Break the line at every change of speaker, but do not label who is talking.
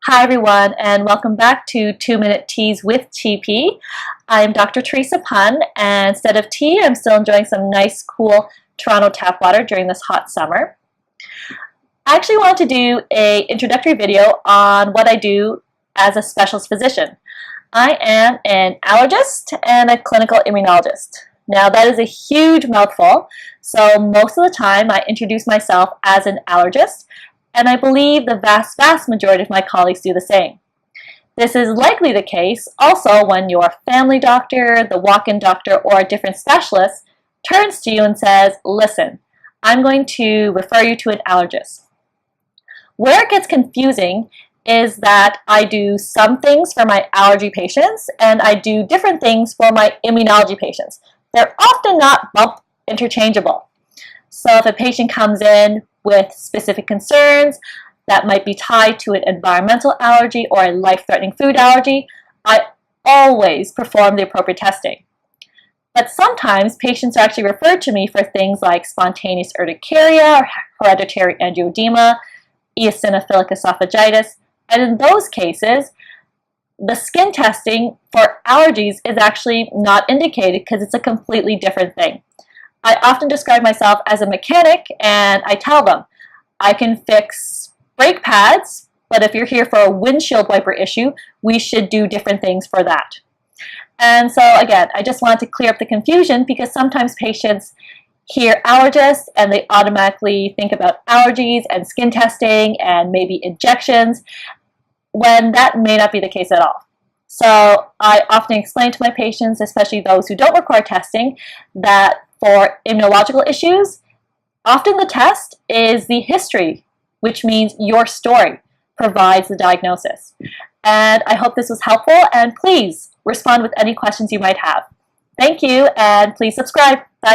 Hi everyone, and welcome back to 2-Minute Teas with TP. I'm Dr. Teresa Pun, and instead of tea, I'm still enjoying some nice, cool Toronto tap water during this hot summer. I actually wanted to do an introductory video on what I do as a specialist physician. I am an allergist and a clinical immunologist. Now that is a huge mouthful, so most of the time I introduce myself as an allergist, and I believe the vast majority of my colleagues do the same. This is likely the case also when your family doctor, the walk-in doctor, or a different specialist turns to you and says, listen, I'm going to refer you to an allergist. Where it gets confusing is that I do some things for my allergy patients and I do different things for my immunology patients. They're often not bump interchangeable. So if a patient comes in with specific concerns that might be tied to an environmental allergy or a life-threatening food allergy, I always perform the appropriate testing. But sometimes patients are actually referred to me for things like spontaneous urticaria or hereditary angioedema, eosinophilic esophagitis, and in those cases, the skin testing for allergies is actually not indicated because it's a completely different thing. I often describe myself as a mechanic, and I tell them, I can fix brake pads, but if you're here for a windshield wiper issue, we should do different things for that. And so again, I just wanted to clear up the confusion because sometimes patients hear allergist and they automatically think about allergies and skin testing and maybe injections, when that may not be the case at all. So I often explain to my patients, especially those who don't require testing, that for immunological issues, often the test is the history, which means your story provides the diagnosis. And I hope this was helpful, and please respond with any questions you might have. Thank you, and please subscribe. Bye.